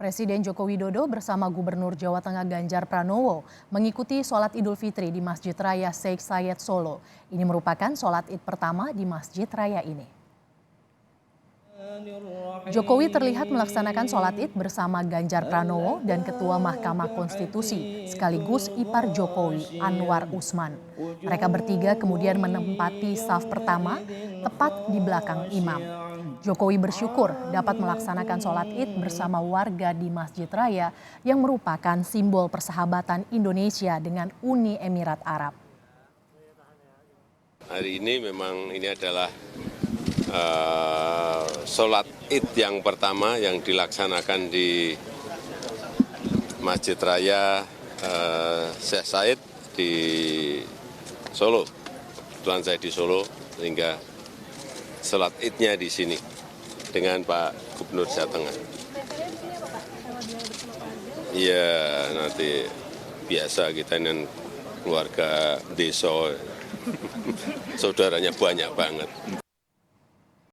Presiden Joko Widodo bersama Gubernur Jawa Tengah Ganjar Pranowo mengikuti sholat Idul Fitri di Masjid Raya Sheikh Sayed Solo. Ini merupakan sholat Id pertama di Masjid Raya ini. Jokowi terlihat melaksanakan sholat Id bersama Ganjar Pranowo dan Ketua Mahkamah Konstitusi sekaligus ipar Jokowi Anwar Usman. Mereka bertiga kemudian menempati saf pertama tepat di belakang imam. Jokowi bersyukur dapat melaksanakan sholat Id bersama warga di Masjid Raya yang merupakan simbol persahabatan Indonesia dengan Uni Emirat Arab. Hari ini memang ini adalah sholat Id yang pertama yang dilaksanakan di Masjid Raya Sheikh Sayed di Solo. Kebetulan saya di Solo sehingga sholat Idnya di sini dengan Pak Gubernur Jawa Tengah. Iya, nanti biasa kita dengan keluarga desa, saudaranya banyak banget.